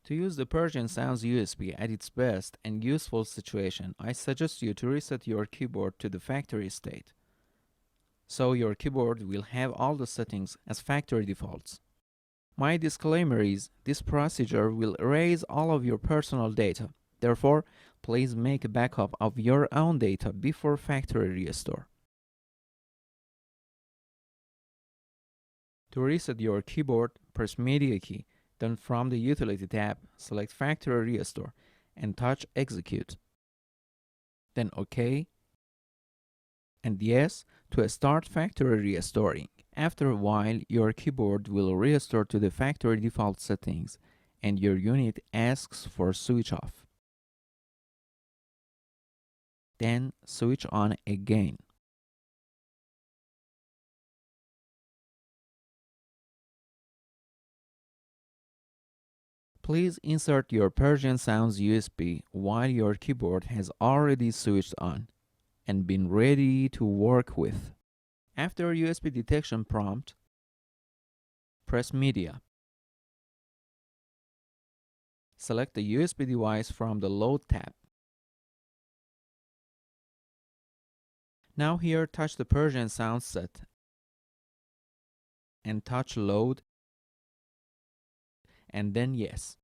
To use the Persian Sounds USB at its best and useful situation, I suggest you to reset your keyboard to the factory state. So your keyboard will have all the settings as factory defaults. My disclaimer is, this procedure will erase all of your personal data. Therefore, please make a backup of your own data before factory restore. To reset your keyboard, press Media key, then from the Utility tab, select Factory Restore and touch Execute. Then OK and Yes to start factory restoring. After a while, your keyboard will restore to the factory default settings and your unit asks for switch off. Then switch on again. Please insert your Persian Sounds USB while your keyboard has already switched on and been ready to work with. After USB detection prompt, press Media. Select the USB device from the Load tab. Now here touch the Persian sound set and touch Load and then Yes.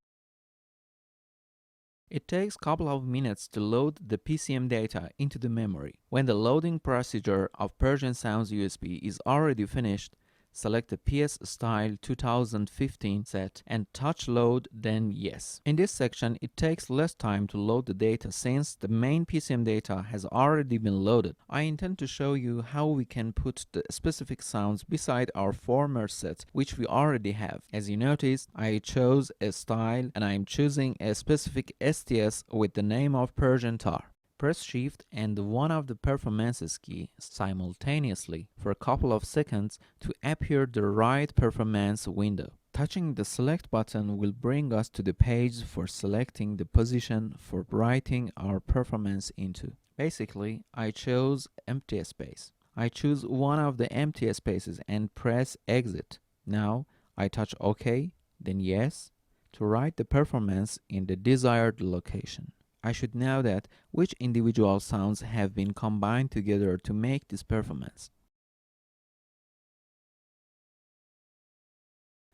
It takes a couple of minutes to load the PCM data into the memory. When the loading procedure of Persian Sounds USB is already finished, select the PS Style 2015 set and touch Load, then Yes. In this section, it takes less time to load the data since the main PCM data has already been loaded. I intend to show you how we can put the specific sounds beside our former sets, which we already have. As you noticed, I chose a style and I am choosing a specific STS with the name of Persian Tar. Press Shift and one of the performances key simultaneously for a couple of seconds to appear the right performance window. Touching the Select button will bring us to the page for selecting the position for writing our performance into. Basically, I chose empty space. I choose one of the empty spaces and press Exit. Now, I touch OK, then Yes, to write the performance in the desired location. I should know that which individual sounds have been combined together to make this performance.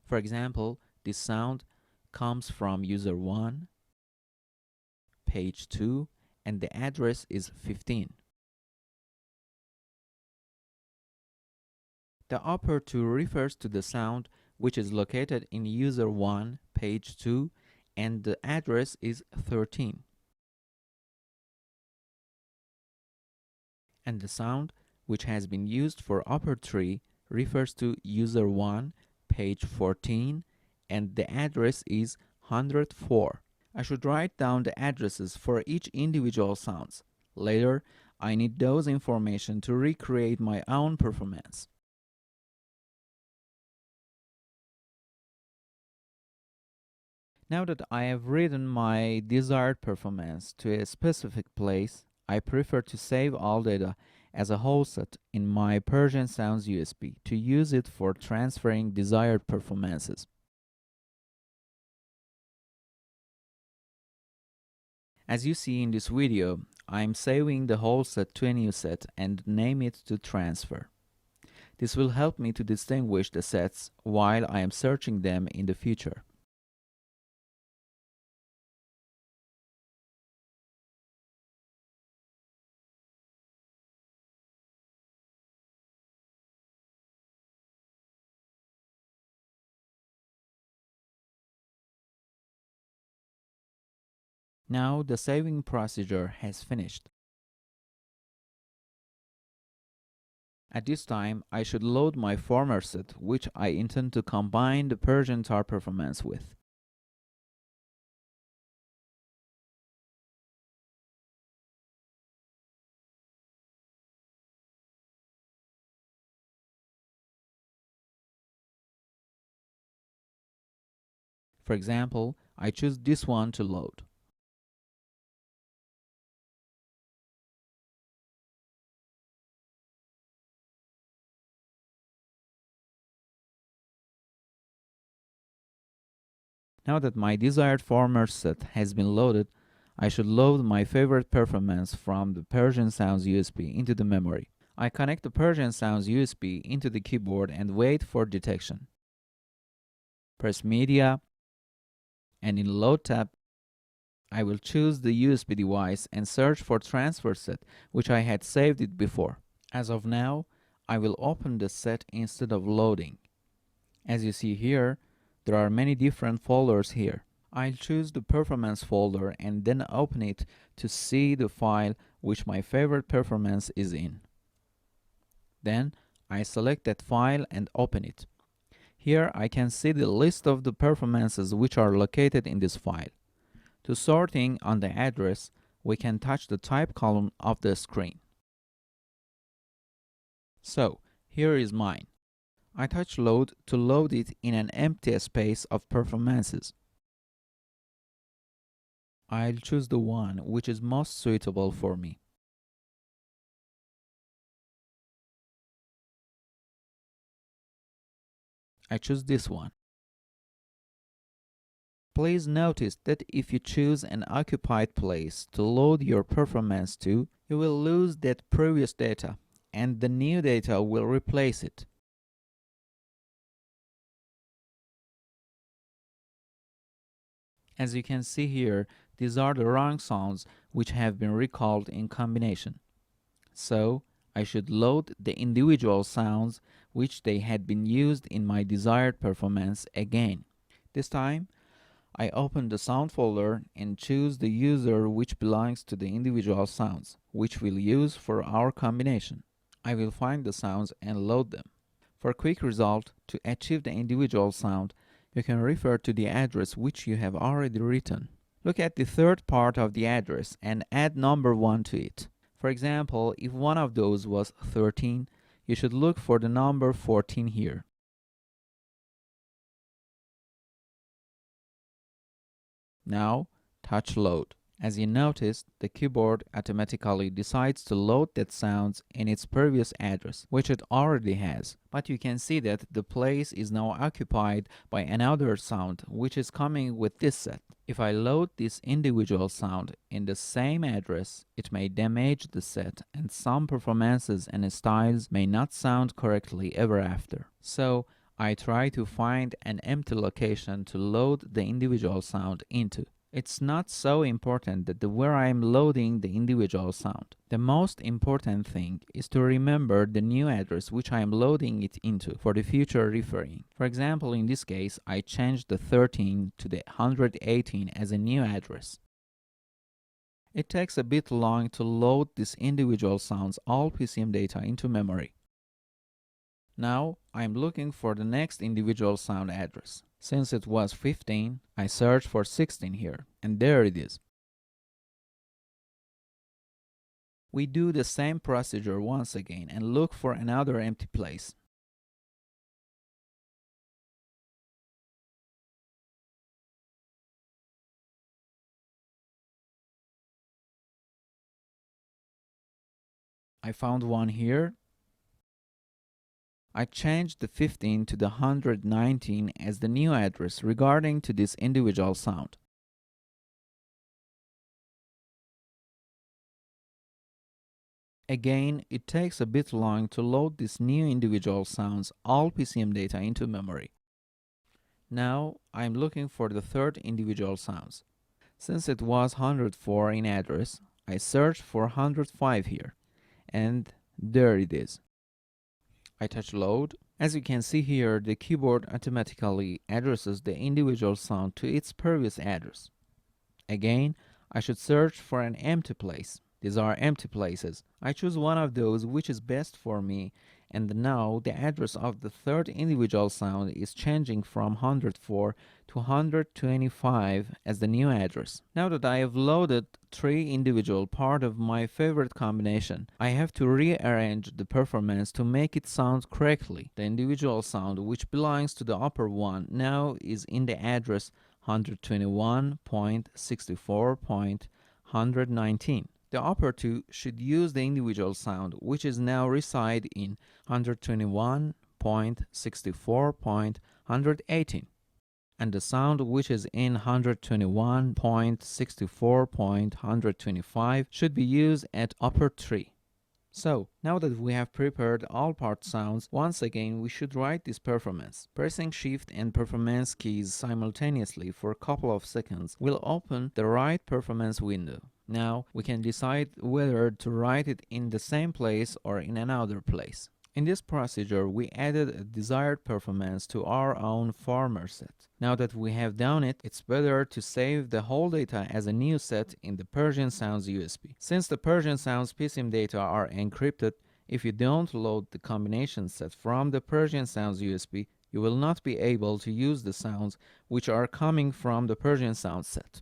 For example, this sound comes from user 1, page 2, and the address is 15. The upper 2 refers to the sound which is located in user 1, page 2, and the address is 13. And the sound which has been used for upper 3 refers to user 1, page 14, and the address is 104. I should write down the addresses for each individual sounds. Later, I need those information to recreate my own performance. Now that I have written my desired performance to a specific place, I prefer to save all data as a whole set in my Persian Sounds USB to use it for transferring desired performances. As you see in this video, I'm saving the whole set to a new set and name it to transfer. This will help me to distinguish the sets while I am searching them in the future. Now the saving procedure has finished. At this time, I should load my former set, which I intend to combine the Persian Tar performance with. For example, I choose this one to load. Now that my desired format set has been loaded, I should load my favorite performance from the Persian Sounds USB into the memory. I connect the Persian Sounds USB into the keyboard and wait for detection. Press Media, and in Load tab, I will choose the USB device and search for transfer set, which I had saved it before. As of now, I will open the set instead of loading. As you see here, there are many different folders here. I'll choose the performance folder and then open it to see the file which my favorite performance is in. Then I select that file and open it. Here I can see the list of the performances which are located in this file. To sorting on the address, we can touch the type column of the screen. So, here is mine. I touch load to load it in an empty space of performances. I'll choose the one which is most suitable for me. I choose this one. Please notice that if you choose an occupied place to load your performance to, you will lose that previous data and the new data will replace it. As you can see here, these are the wrong sounds which have been recalled in combination. So, I should load the individual sounds which they had been used in my desired performance again. This time, I open the sound folder and choose the user which belongs to the individual sounds, which we'll use for our combination. I will find the sounds and load them. For a quick result, to achieve the individual sound, you can refer to the address which you have already written. Look at the third part of the address and add number 1 to it. For example, if one of those was 13, you should look for the number 14 here. Now, touch load. As you noticed, the keyboard automatically decides to load that sounds in its previous address, which it already has. But you can see that the place is now occupied by another sound, which is coming with this set. If I load this individual sound in the same address, it may damage the set, and some performances and styles may not sound correctly ever after. So, I try to find an empty location to load the individual sound into. It's not so important that where I am loading the individual sound. The most important thing is to remember the new address which I am loading it into for the future referring. For example, in this case, I changed the 13 to the 118 as a new address. It takes a bit long to load this individual sounds all PCM data into memory. Now, I'm looking for the next individual sound address. Since it was 15, I search for 16 here, and there it is. We do the same procedure once again and look for another empty place. I found one here. I changed the 15 to the 119 as the new address regarding to this individual sound. Again, it takes a bit long to load this new individual sounds all PCM data into memory. Now, I'm looking for the third individual sounds. Since it was 104 in address, I searched for 105 here, and there it is. I touch load. As you can see here, the keyboard automatically addresses the individual sound to its previous address. Again, I should search for an empty place. These are empty places. I choose one of those which is best for me, and now the address of the third individual sound is changing from 104 to 125 as the new address. Now that I have loaded 3 individual part of my favorite combination, I have to rearrange the performance to make it sound correctly. The individual sound which belongs to the upper one now is in the address 121.64.119. The upper two should use the individual sound, which is now reside in 121.64.118. and the sound which is in 121.64.125 should be used at upper 3. So, now that we have prepared all part sounds, once again we should write this performance. Pressing Shift and performance keys simultaneously for a couple of seconds will open the write performance window. Now we can decide whether to write it in the same place or in another place. In this procedure, we added a desired performance to our own former set. Now that we have done it, it's better to save the whole data as a new set in the Persian Sounds USB. Since the Persian Sounds PCM data are encrypted, if you don't load the combination set from the Persian Sounds USB, you will not be able to use the sounds which are coming from the Persian Sound set.